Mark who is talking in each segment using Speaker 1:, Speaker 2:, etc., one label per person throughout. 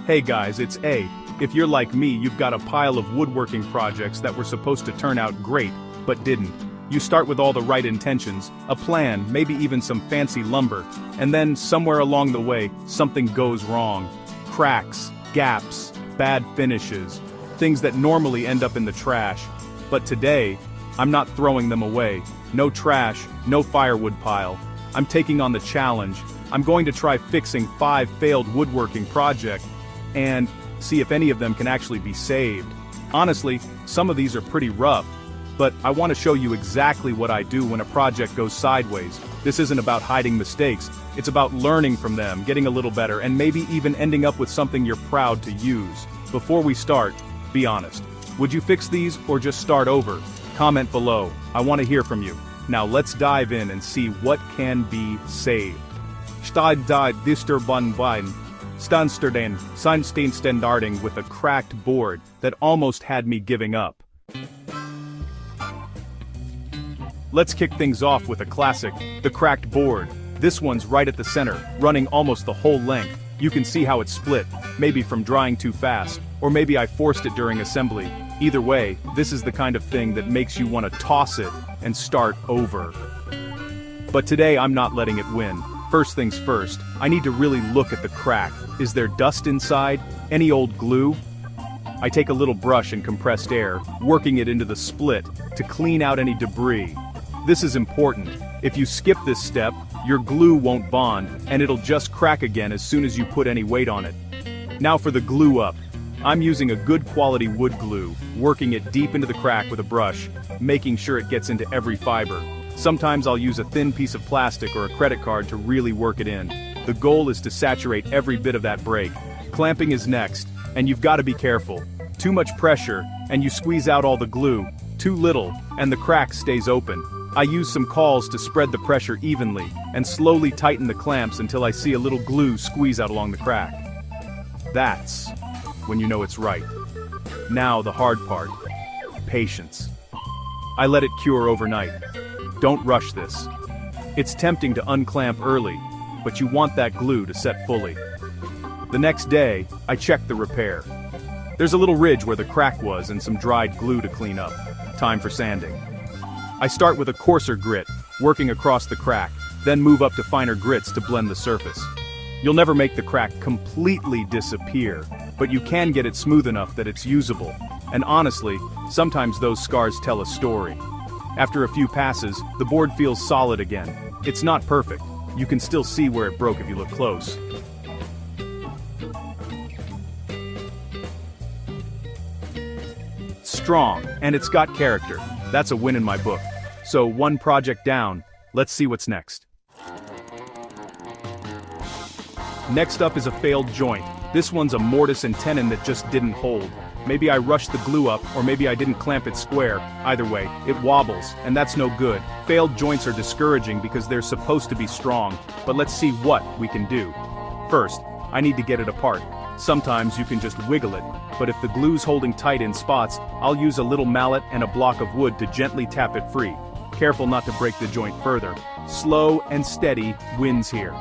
Speaker 1: Hey guys, it's A. If you're like me, you've got a pile of woodworking projects that were supposed to turn out great, but didn't. You start with all the right intentions, a plan, maybe even some fancy lumber, and then somewhere along the way, something goes wrong. Cracks, gaps, bad finishes, things that normally end up in the trash. But today, I'm not throwing them away. No trash, no firewood pile. I'm taking on the challenge. I'm going to try fixing 5 failed woodworking projects and see if any of them can actually be saved. Honestly, some of these are pretty rough, but I want to show you exactly what I do when a project goes sideways. This isn't about hiding mistakes, it's about learning from them, getting a little better, and maybe even ending up with something you're proud to use. Before we start, be honest. Would you fix these or just start over? Comment below, I want to hear from you. Now let's dive in and see what can be saved. Stad died Disturbanwein. Stansterden, Seinsteinstendarding with a cracked board that almost had me giving up. Let's kick things off with a classic, the cracked board. This one's right at the center, running almost the whole length. You can see how it's split, maybe from drying too fast, or maybe I forced it during assembly. Either way, this is the kind of thing that makes you want to toss it and start over. But today I'm not letting it win. First things first, I need to really look at the crack. Is there dust inside? Any old glue? I take a little brush and compressed air, working it into the split to clean out any debris. This is important. If you skip this step, your glue won't bond, and it'll just crack again as soon as you put any weight on it. Now for the glue up. I'm using a good quality wood glue, working it deep into the crack with a brush, making sure it gets into every fiber. Sometimes I'll use a thin piece of plastic or a credit card to really work it in. The goal is to saturate every bit of that break. Clamping is next, and you've got to be careful. Too much pressure, and you squeeze out all the glue. Too little, and the crack stays open. I use some cauls to spread the pressure evenly, and slowly tighten the clamps until I see a little glue squeeze out along the crack. That's when you know it's right. Now the hard part. Patience. I let it cure overnight. Don't rush this. It's tempting to unclamp early, but you want that glue to set fully. The next day, I check the repair. There's a little ridge where the crack was and some dried glue to clean up. Time for sanding. I start with a coarser grit, working across the crack, then move up to finer grits to blend the surface. You'll never make the crack completely disappear, but you can get it smooth enough that it's usable. And honestly, sometimes those scars tell a story. After a few passes, the board feels solid again. It's not perfect. You can still see where it broke if you look close. Strong, and it's got character. That's a win in my book. So one project down, let's see what's next. Next up is a failed joint. This one's a mortise and tenon that just didn't hold. Maybe I rushed the glue up, or maybe I didn't clamp it square. Either way, it wobbles, and that's no good. Failed joints are discouraging because they're supposed to be strong, but let's see what we can do. First, I need to get it apart. Sometimes you can just wiggle it, but if the glue's holding tight in spots, I'll use a little mallet and a block of wood to gently tap it free. Careful not to break the joint further. Slow and steady wins here.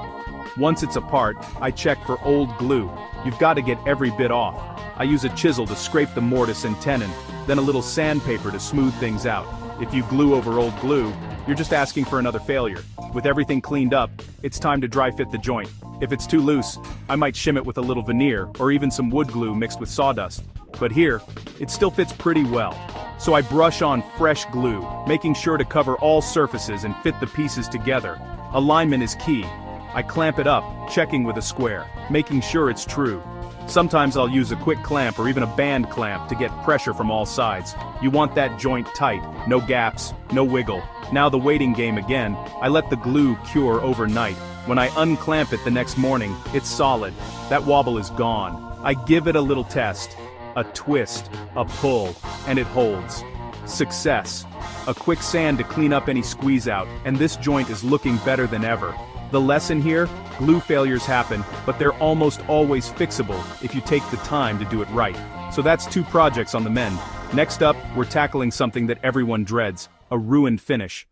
Speaker 1: Once it's apart, I check for old glue. You've got to get every bit off. I use a chisel to scrape the mortise and tenon, then a little sandpaper to smooth things out. If you glue over old glue, you're just asking for another failure. With everything cleaned up, it's time to dry fit the joint. If it's too loose, I might shim it with a little veneer or even some wood glue mixed with sawdust. But here, it still fits pretty well. So I brush on fresh glue, making sure to cover all surfaces and fit the pieces together. Alignment is key. I clamp it up, checking with a square, making sure it's true. Sometimes I'll use a quick clamp or even a band clamp to get pressure from all sides. You want that joint tight, no gaps, no wiggle. Now the waiting game again. I let the glue cure overnight. When I unclamp it the next morning, it's solid. That wobble is gone. I give it a little test. A twist, a pull, and it holds. Success. A quick sand to clean up any squeeze out, and this joint is looking better than ever. The lesson here, glue failures happen, but they're almost always fixable if you take the time to do it right. So that's 2 projects on the mend. Next up, we're tackling something that everyone dreads, a ruined finish.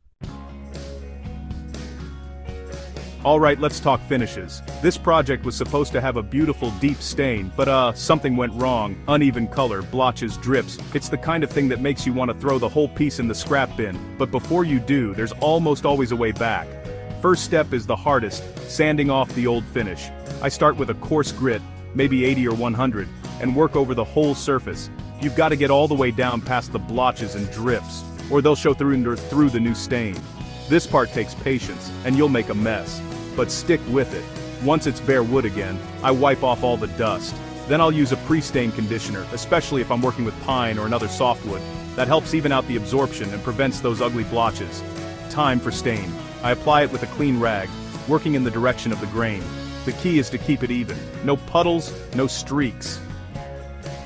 Speaker 1: Alright, let's talk finishes. This project was supposed to have a beautiful deep stain, but something went wrong. Uneven color, blotches, drips. It's the kind of thing that makes you want to throw the whole piece in the scrap bin. But before you do, there's almost always a way back. First step is the hardest, sanding off the old finish. I start with a coarse grit, maybe 80 or 100, and work over the whole surface. You've got to get all the way down past the blotches and drips, or they'll show through the new stain. This part takes patience, and you'll make a mess. But stick with it. Once it's bare wood again, I wipe off all the dust. Then I'll use a pre-stain conditioner, especially if I'm working with pine or another softwood. That helps even out the absorption and prevents those ugly blotches. Time for stain. I apply it with a clean rag, working in the direction of the grain. The key is to keep it even. No puddles, no streaks.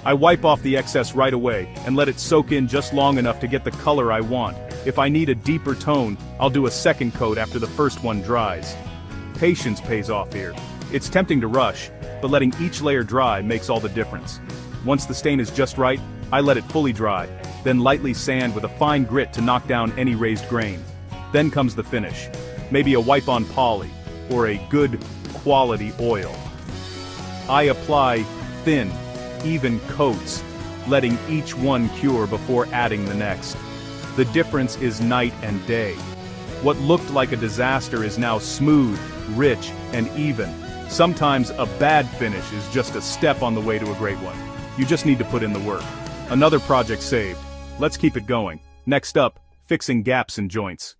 Speaker 1: I wipe off the excess right away, and let it soak in just long enough to get the color I want. If I need a deeper tone, I'll do a second coat after the first one dries. Patience pays off here. It's tempting to rush, but letting each layer dry makes all the difference. Once the stain is just right, I let it fully dry, then lightly sand with a fine grit to knock down any raised grain. Then comes the finish. Maybe a wipe-on poly, or a good quality oil. I apply thin, even coats, letting each one cure before adding the next. The difference is night and day. What looked like a disaster is now smooth, rich, and even. Sometimes a bad finish is just a step on the way to a great one. You just need to put in the work. Another project saved. Let's keep it going. Next up, fixing gaps and joints.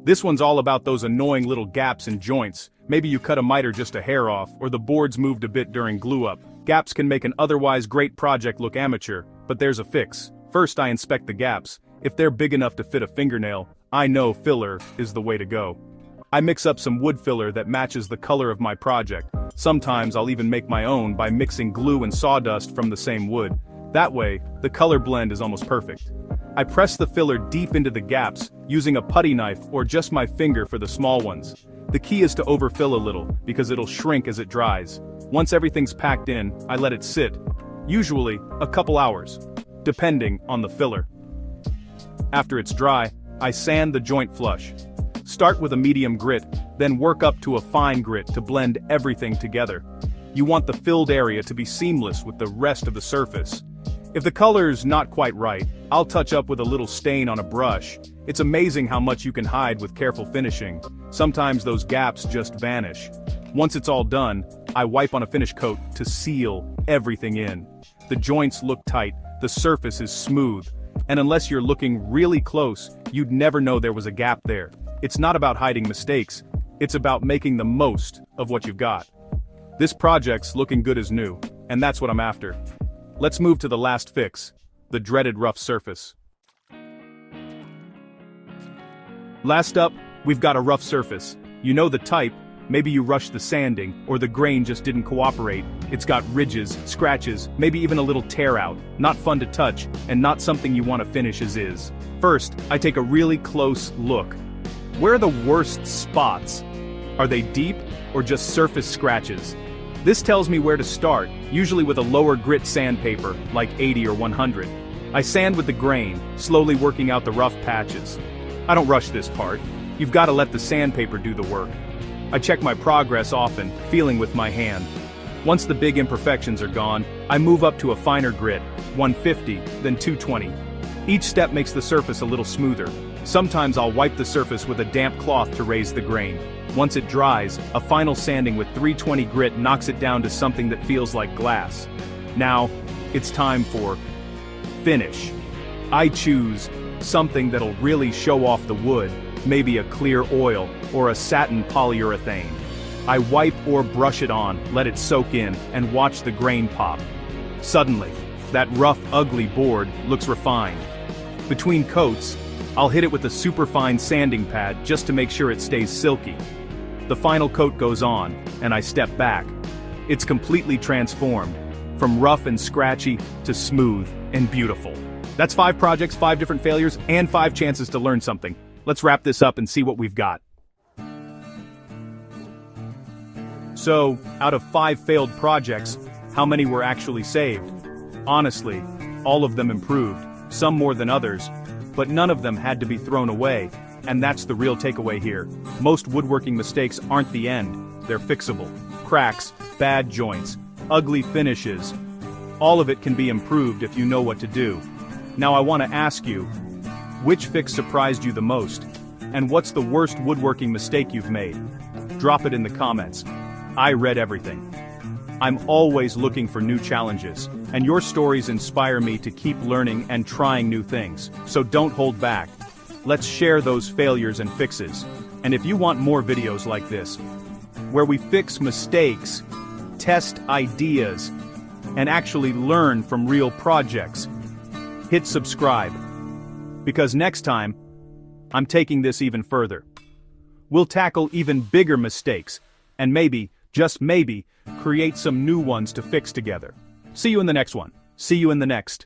Speaker 1: This one's all about those annoying little gaps and joints. Maybe you cut a miter just a hair off, or the boards moved a bit during glue-up. Gaps can make an otherwise great project look amateur, but there's a fix. First, I inspect the gaps. If they're big enough to fit a fingernail, I know filler is the way to go. I mix up some wood filler that matches the color of my project. Sometimes I'll even make my own by mixing glue and sawdust from the same wood. That way, the color blend is almost perfect. I press the filler deep into the gaps, using a putty knife or just my finger for the small ones. The key is to overfill a little, because it'll shrink as it dries. Once everything's packed in, I let it sit. Usually, a couple hours, depending on the filler. After it's dry, I sand the joint flush. Start with a medium grit, then work up to a fine grit to blend everything together. You want the filled area to be seamless with the rest of the surface. If the color's not quite right, I'll touch up with a little stain on a brush. It's amazing how much you can hide with careful finishing. Sometimes those gaps just vanish. Once it's all done, I wipe on a finish coat to seal everything in. The joints look tight, the surface is smooth, and unless you're looking really close, you'd never know there was a gap there. It's not about hiding mistakes, it's about making the most of what you've got. This project's looking good as new, and that's what I'm after. Let's move to the last fix, the dreaded rough surface. Last up, we've got a rough surface. You know the type, maybe you rushed the sanding, or the grain just didn't cooperate. It's got ridges, scratches, maybe even a little tear out. Not fun to touch, and not something you want to finish as is. First, I take a really close look. Where are the worst spots? Are they deep, or just surface scratches? This tells me where to start, usually with a lower grit sandpaper, like 80 or 100. I sand with the grain, slowly working out the rough patches. I don't rush this part. You've got to let the sandpaper do the work. I check my progress often, feeling with my hand. Once the big imperfections are gone, I move up to a finer grit, 150, then 220. Each step makes the surface a little smoother. Sometimes I'll wipe the surface with a damp cloth to raise the grain. Once it dries, a final sanding with 320 grit knocks it down to something that feels like glass. Now, it's time for finish. I choose something that'll really show off the wood, maybe a clear oil or a satin polyurethane. I wipe or brush it on, let it soak in, and watch the grain pop. Suddenly, that rough, ugly board looks refined. Between coats, I'll hit it with a superfine sanding pad just to make sure it stays silky. The final coat goes on, and I step back. It's completely transformed, from rough and scratchy to smooth and beautiful. That's 5 projects, 5 different failures, and 5 chances to learn something. Let's wrap this up and see what we've got. So, out of 5 failed projects, how many were actually saved? Honestly, all of them improved, some more than others, but none of them had to be thrown away. And that's the real takeaway here. Most woodworking mistakes aren't the end, they're fixable. Cracks, bad joints, ugly finishes. All of it can be improved if you know what to do. Now I want to ask you, which fix surprised you the most? And what's the worst woodworking mistake you've made? Drop it in the comments. I read everything. I'm always looking for new challenges, and your stories inspire me to keep learning and trying new things. So don't hold back. Let's share those failures and fixes. And if you want more videos like this, where we fix mistakes, test ideas, and actually learn from real projects, hit subscribe. Because next time, I'm taking this even further. We'll tackle even bigger mistakes, and maybe, just maybe, create some new ones to fix together. See you in the next one. See you in the next.